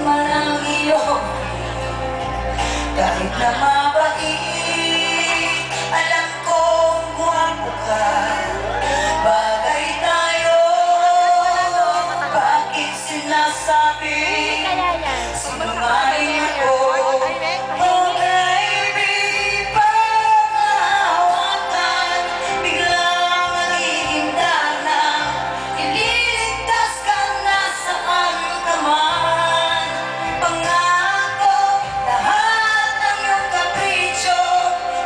man ang iyong kahit na mabait, alam kong guwapo ka. Bagay tayo, bakit sinasabi sinungaling ako? Oh baby, panghawakan, biglang nagiging dalang, ililigtas ka na saan ka man. Pangako, lahat ng iyong kapritsyo,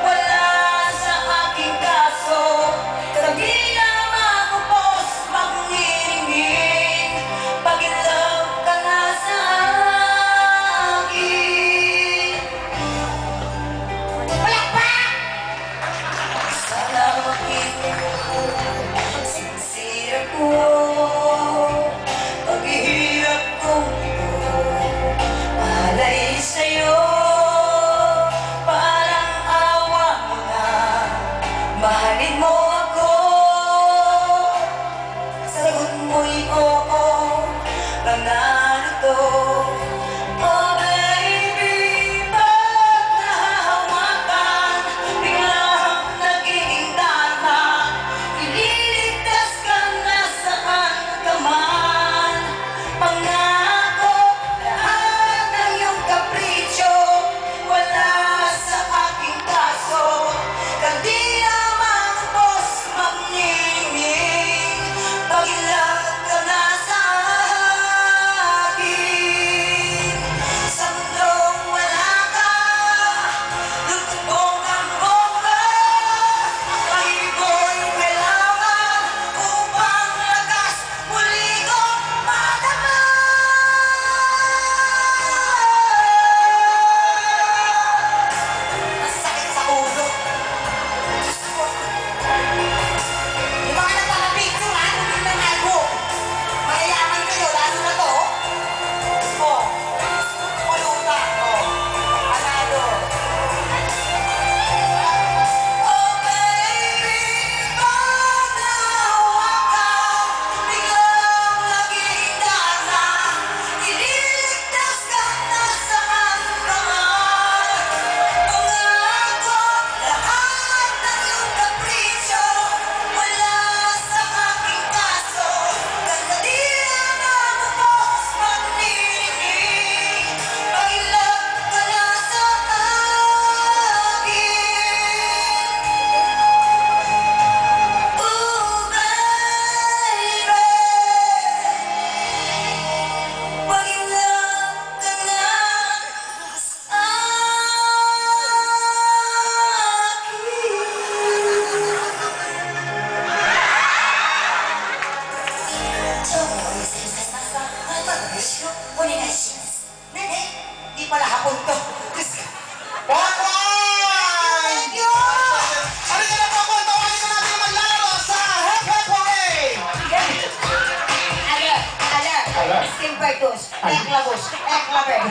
wala sa aking kaso. Kami na magupos, magniningning, pag-in-love ka na sa akin. Palakpak! Sana makita mo, sincere ko, paghihirap kong ito, malay sa'yo, parang awa mo na, mahalin mo ako. Sagot mo'y oo, panalo to. Oh baby, pag nahahawakan, biglang nagiging dalang, ililigtas ka na saan ka man. Pangako, lahat ng iyong kapritsyo, wala sa aking kaso. Kandi na magupos, magniningning, pag-in-love ka na sa akin. Sa mundong wala ka, lugod bonggang-bongga, pag-ibig ko'y kailangan upang lakas muli kong madama. Ang sakit sa ulo. Diyos ko. Yung mga nagpapapicture, ha? Huwag na nalbo. Mayayaman kayo, lalo na to. Oh. Pulutan. Oh. Panalo. Oh baby, pag nahawakan, biglang naging dalang, ililigtas ka na saan ka man. Pangako, lahat ng iyong kapritsyo, wala sa aking kaso. Kandali na magupos, magniningning, pag-in-love ka na sa akin. Ooh baby, pag-in-love ka na sa Di pala hapon to. Thank you! Ano ka na po po? Tawagin na natin maglaro sa Hep Hep Hooray! Aler, Skimpertus, Eklabus, Eklaber.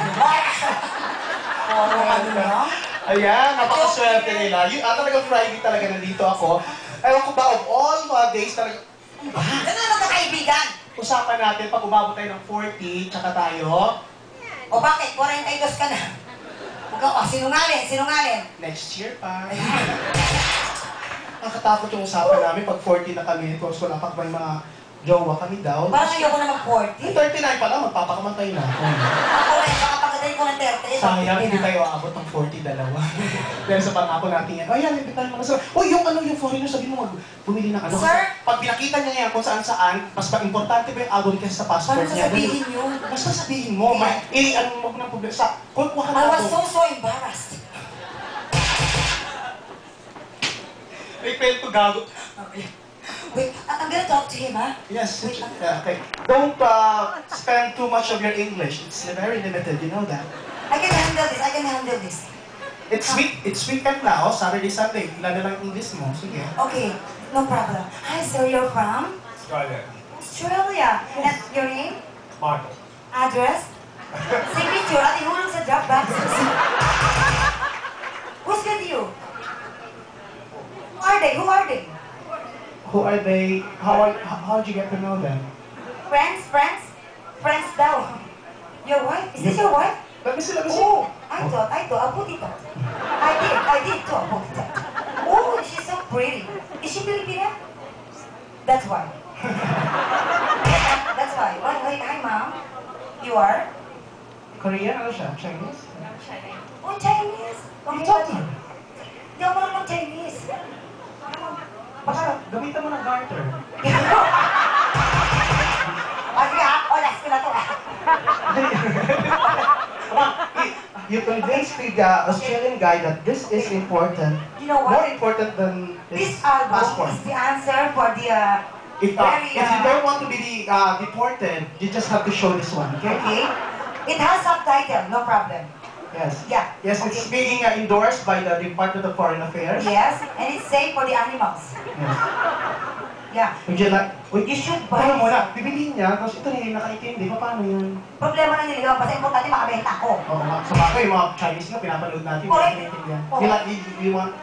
Ano na? Ayan, napakaswerte nila. Talagang Friday talaga nandito ako. Ewan ko ba, of all days talaga... Ganun magkakaibigan. Usapan natin pag umabot tayo ng 40, tsaka tayo... O bakit? 42 ka na. Sinungaling. Next year pa. Nakatakot yung usapan namin pag 40 na kami. Tapos wala pa may mga jowa kami daw. Parang ayoko na mag-40. 39 pa lang, magpapakamatay na ako. Ako rin, baka pagkatay ko ng 30. Sayang, hindi tayo aabot ng 40 dalawa. Dahil sa pangako natin yan. Ayan, hindi tayo mga sabi. Yung foreigner, sabi mo, bumili ng ano. Sir? Pag pinakita niya yan kung saan-saan, mas importante ba yung album kasi sa passport Paano niya? sasabihin yun? Basta sabihin mo. Ano mo ng problema. Kung ka I na was so embarrassed. May pento gago. Wait, I'm gonna talk to him, ha? Yes, Wait, okay. Don't spend too much of your English. It's very limited, you know that. I can handle this. It's weekend now, Saturday, Sunday. Lalo lang English mo. Sige. Okay, no problem. Hi, sir, you're from? Australia. Australia. And your name? Michael. Address? Signature at ihulog sa job box. Who's with you? Who are they? Who are they? How'd you get to know them? Friends daw. Your wife? Is this your wife? Labisi. Oh, I thought, I'll put it up. I did too, I'll put it up. Oh, she's so pretty. Is she Filipina? That's why. That's why. Oh, wait, hi ma'am. You are? Korean, ano siya? Chinese? Oh, Chinese. Okay, Talk to but her. hindi ako marunong Chinese. Basta, gamitan mo ng garter. Sige ha, o, last ko na to ah. You convinced the Australian guy that this is important. You know More what? important than This his album passport. is the answer for the If very, you don't want to be deported, you just have to show this one, okay? okay. It has subtitle, no problem. Yes. Yeah. Yes, it's Okay. being endorsed by the Department of Foreign Affairs. Yes, and it's safe for the animals. Yes. Yeah. Would you like... Wait, You should buy Paano this. muna? Bibiliin niya, tapos ito rin nakaintindi. Paano yun? Problema na nila, basta importante makabenta ko. Oo nga. Sa mga Chinese nga, pinapanood natin. Correct. Hindi naiintindihan. Correct. You want